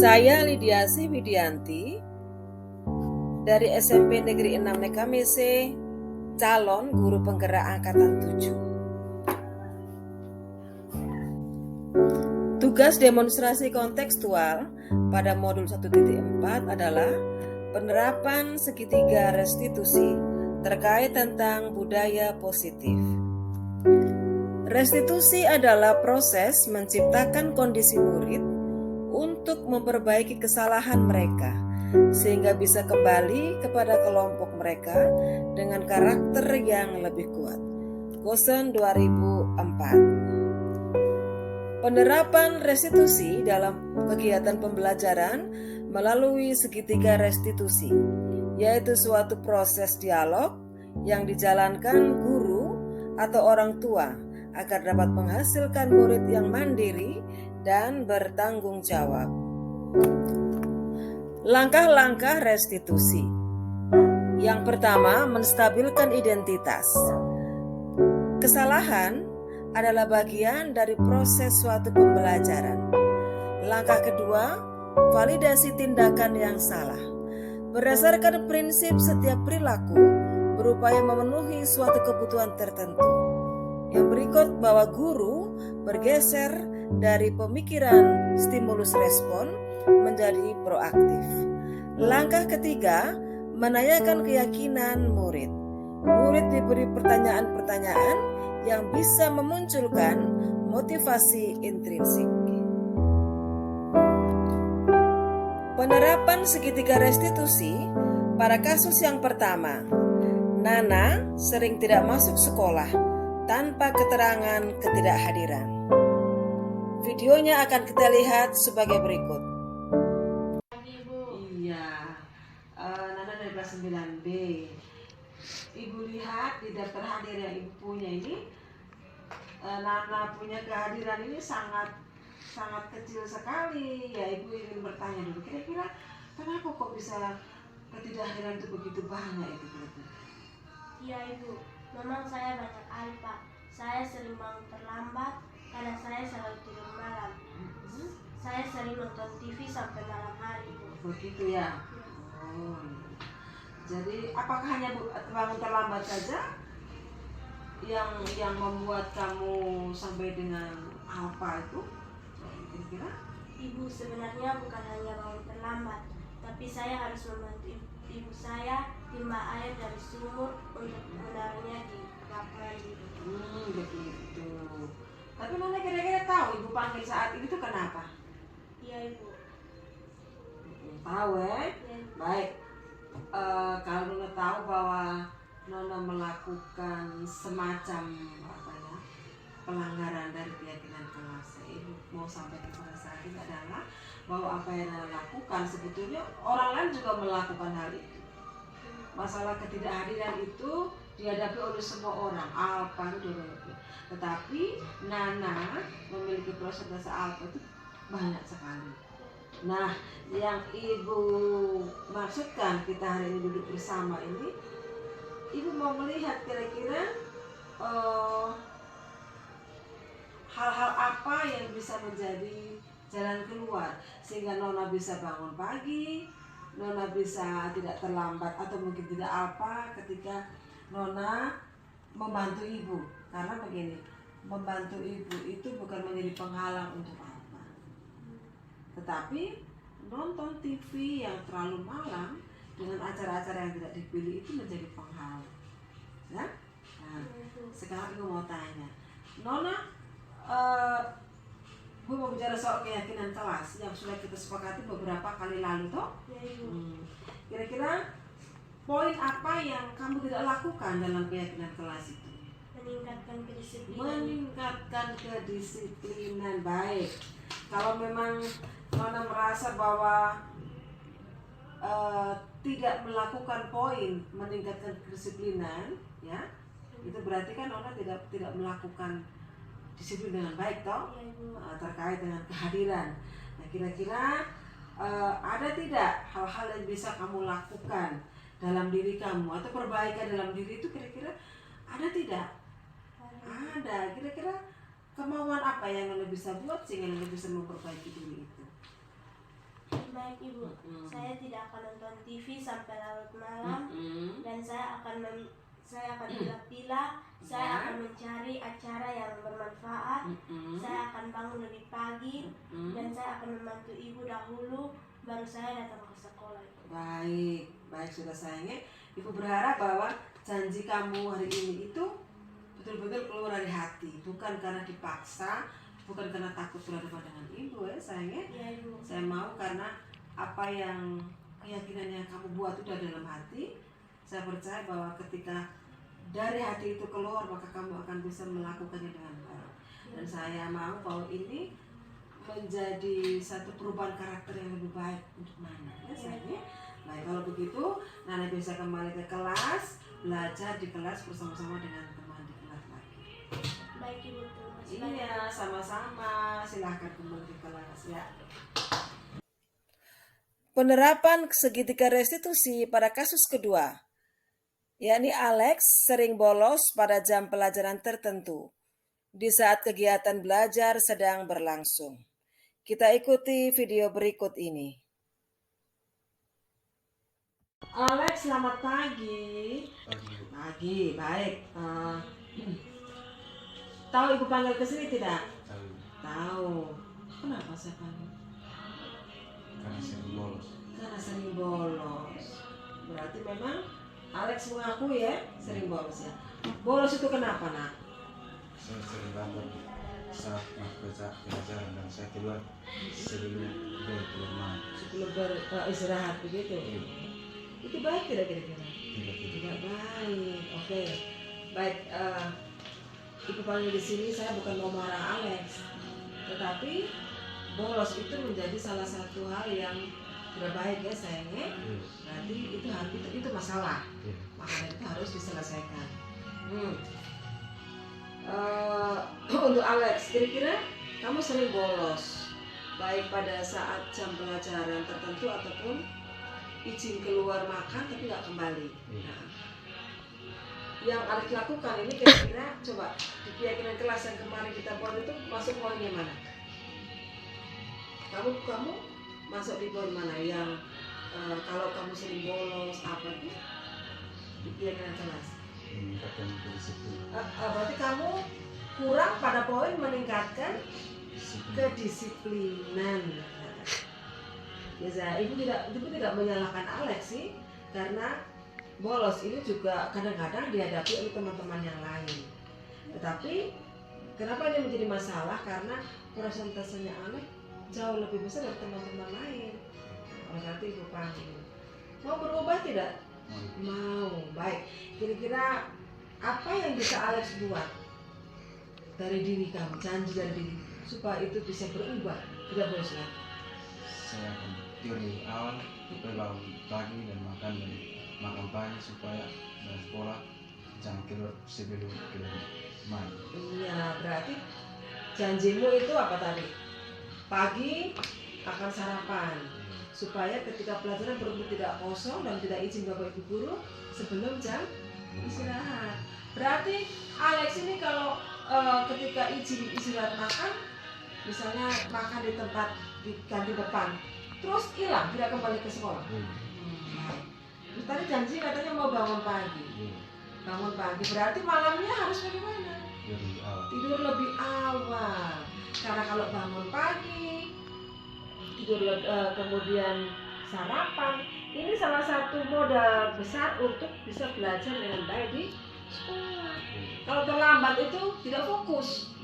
Saya Lidiasi Widianti dari SMP Negeri 6 Nekamese, calon guru penggerak angkatan 7. Tugas demonstrasi kontekstual pada modul 1.4 adalah penerapan segitiga restitusi terkait tentang budaya positif. Restitusi adalah proses menciptakan kondisi murid untuk memperbaiki kesalahan mereka sehingga bisa kembali kepada kelompok mereka dengan karakter yang lebih kuat. Gosen 2004. Penerapan restitusi dalam kegiatan pembelajaran melalui segitiga restitusi, yaitu suatu proses dialog yang dijalankan guru atau orang tua agar dapat menghasilkan murid yang mandiri dan bertanggung jawab. Langkah-langkah restitusi. Yang pertama, menstabilkan identitas. Kesalahan adalah bagian dari proses suatu pembelajaran. Langkah kedua, validasi tindakan yang salah. Berdasarkan prinsip setiap perilaku berupaya memenuhi suatu kebutuhan tertentu. Yang berikut bahwa guru bergeser dari pemikiran stimulus respon menjadi proaktif. Langkah ketiga, menanyakan keyakinan murid. Murid diberi pertanyaan-pertanyaan yang bisa memunculkan motivasi intrinsik. Penerapan segitiga restitusi pada kasus yang pertama, Nana sering tidak masuk sekolah tanpa keterangan ketidakhadiran. Videonya akan kita lihat sebagai berikut. Iya, Nana dari kelas 9B. Ibu lihat di daftar hadir yang ibu punya ini, Nana punya kehadiran ini sangat kecil sekali. Ya, ibu ingin bertanya dulu, kira-kira kenapa kok bisa ketidakhadiran itu begitu banyak itu kira-kira? Iya ibu, memang saya banyak hal pak. Saya sering bangun terlambat karena saya selalu tidur malam. Saya sering nonton TV sampai malam hari ibu. Begitu ya? Oh, jadi apakah hanya bangun terlambat saja yang membuat kamu sampai dengan apa itu? Kira-kira? Ibu, sebenarnya bukan hanya bangun terlambat, tapi saya harus membantu ibu saya timba air dari sumur untuk menaruhnya di bak mandi. Begitu. Tapi Nona kira-kira tahu ibu panggil saat itu kenapa? Iya ibu. Tahu ya? Baik. Kalau Nona tahu bahwa Nona melakukan semacam pelanggaran dari keyakinan kelas, ibu mau sampaikan pada saat ini adalah bahwa apa yang Nona lakukan sebetulnya orang lain juga melakukan hal itu. Masalah ketidakhadiran itu dihadapi oleh semua orang, alfa itu dihadapi. Tetapi Nana memiliki persentase alfa itu banyak sekali. Nah, yang ibu maksudkan kita hari ini duduk bersama ini, ibu mau melihat kira-kira hal-hal apa yang bisa menjadi jalan keluar sehingga Nona bisa bangun pagi, Nona bisa tidak terlambat atau mungkin tidak apa ketika Nona membantu ibu. Karena begini, membantu ibu itu bukan menjadi penghalang untuk apa, tetapi nonton TV yang terlalu malam dengan acara-acara yang tidak dipilih itu menjadi penghalang ya? Nah, sekarang ibu mau tanya Nona, gue mau bicara soal keyakinan kelas yang sudah kita sepakati beberapa kali lalu toh. Kira-kira poin apa yang kamu tidak lakukan dalam keyakinan kelas itu? Meningkatkan kedisiplinan. Meningkatkan kedisiplinan. Baik. Kalau memang Nona merasa bahwa tidak melakukan poin meningkatkan kedisiplinan, ya, itu berarti kan Nona tidak melakukan disiplin dengan baik toh, terkait dengan kehadiran. Nah, kira-kira ada tidak hal-hal yang bisa kamu lakukan dalam diri kamu atau perbaikan dalam diri itu kira-kira ada tidak? Ada. Kira-kira kemauan apa yang Nona bisa buat sehingga Nona bisa memperbaiki diri itu? Baik Ibu, saya tidak akan nonton TV sampai larut malam dan saya akan pilah-pilah, saya akan mencari acara yang bermanfaat, saya akan bangun lebih pagi dan saya akan membantu ibu dahulu, baru saya datang ke sekolah. Baik, baik sudah sayangnya. Ibu berharap bahwa janji kamu hari ini itu betul-betul keluar dari hati, bukan karena dipaksa, bukan karena takut berhadapan dengan ibu ya sayangnya. Ya Ibu. Saya mau karena apa yang keyakinan yang kamu buat itu dari dalam hati. Saya percaya bahwa ketika dari hati itu keluar, maka kamu akan bisa melakukannya dengan baik. Dan saya mau bahwa ini menjadi satu perubahan karakter yang lebih baik untuk Nana ya sayangnya. Baik, kalau begitu Nana bisa kembali ke kelas, belajar di kelas bersama-sama dengan teman di kelas lagi. Baik Ibu, terima kasih banyak. Iya, sama-sama. Silahkan kembali ke kelas ya. Penerapan segitiga restitusi pada kasus kedua, yakni Alex sering bolos pada jam pelajaran tertentu di saat kegiatan belajar sedang berlangsung. Kita ikuti video berikut ini. Alex, selamat pagi. Pagi, baik. Tahu ibu panggil ke sini tidak? Tahu. Kenapa saya panggil? Karena sering bolos. Karena sering bolos. Berarti memang Alex mengaku ya sering bolos ya. Bolos itu kenapa nak? Saya sering lambat saat pelajaran dan saya keluar sebelum keluar malam. Sebelum beristirahat begitu. Itu baik tidak kira-kira? Tidak baik. Oke. Baik. Ibu panggil di sini saya bukan mau marah Alex, tetapi bolos itu menjadi salah satu hal yang tidak baik ya sayangnya. Berarti itu masalah. Makanya itu harus diselesaikan. Untuk Alex, kira-kira kamu sering bolos baik pada saat jam pelajaran tertentu ataupun izin keluar makan tapi nggak kembali. Nah, yang Alex lakukan ini kira-kira coba di keyakinan kelas yang kemarin kita buat itu masuk poinnya mana? Kamu masuk di poin mana yang kalau kamu sering bolos apa itu di keyakinan kelas? Meningkatkan kedisiplinan. Berarti kamu kurang pada poin meningkatkan kedisiplinan. Ya, ibu tidak menyalahkan Alex sih, karena bolos ini juga kadang-kadang dihadapi oleh teman-teman yang lain. Tetapi kenapa ini menjadi masalah? Karena persentasenya Alex jauh lebih besar dari teman-teman lain. Oleh karena itu ibu panggil. Mau berubah tidak? Mau. Baik. Kira-kira apa yang bisa Alex buat dari diri kamu, janji dari diri supaya itu bisa berubah, tidak bolos lagi? Saya akan tidur di awal, supaya bangun pagi dan makan pagi supaya dari sekolah jangan keluar sebelum keluar malam. Iya, berarti janjimu itu apa tadi? Pagi akan sarapan supaya ketika pelajaran benar-benar tidak kosong dan tidak izin bapak ibu guru sebelum jam istirahat. Berarti Alex ini kalau ketika izin istirahat makan, misalnya makan di tempat di kantin depan, terus hilang tidak kembali ke sekolah. Terus tadi janji katanya mau bangun pagi. Bangun pagi berarti malamnya harus bagaimana? Tidur lebih awal. Karena kalau bangun pagi, kemudian sarapan, ini salah satu modal besar untuk bisa belajar dengan baik di sekolah. Kalau terlambat itu tidak fokus.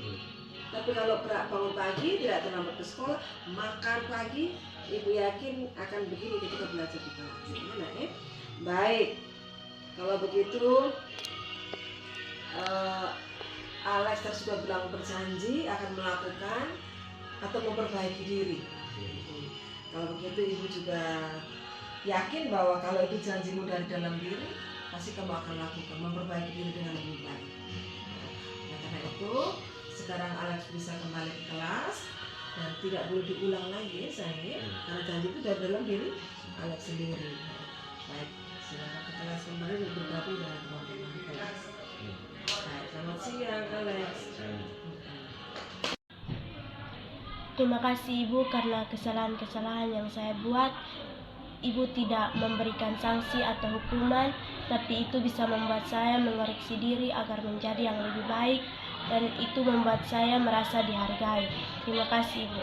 Tapi kalau bangun pagi, tidak terlambat ke sekolah, makan pagi, ibu yakin akan begini ketika belajar di kelas. Gimana ya? Baik. Kalau begitu, Alex tadi sudah bilang berjanji akan melakukan atau memperbaiki diri. Kalau begitu ibu juga yakin bahwa kalau itu janjimu dari dalam diri, pasti kamu akan lakukan, memperbaiki diri dengan lebih baik. Nah, karena itu sekarang Alex bisa kembali ke kelas dan tidak boleh diulang lagi sayang, karena janji itu dari dalam diri Alex sendiri. Baik, silakan ke kelas kembali dan bergabung dengan teman-teman di kelas. Baik, selamat siang Alex. Terima kasih Ibu karena kesalahan-kesalahan yang saya buat, Ibu tidak memberikan sanksi atau hukuman, tapi itu bisa membuat saya mengoreksi diri agar menjadi yang lebih baik, dan itu membuat saya merasa dihargai. Terima kasih Ibu.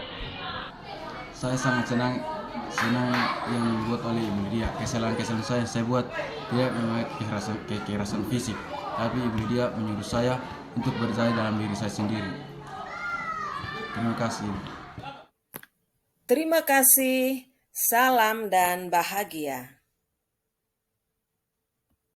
Saya sangat senang yang dibuat oleh Ibu Lydia. Kesalahan saya buat tidak memang kekerasan fisik, tapi Ibu Lydia menyuruh saya untuk berjaya dalam diri saya sendiri. Terima kasih. Terima kasih, salam dan bahagia.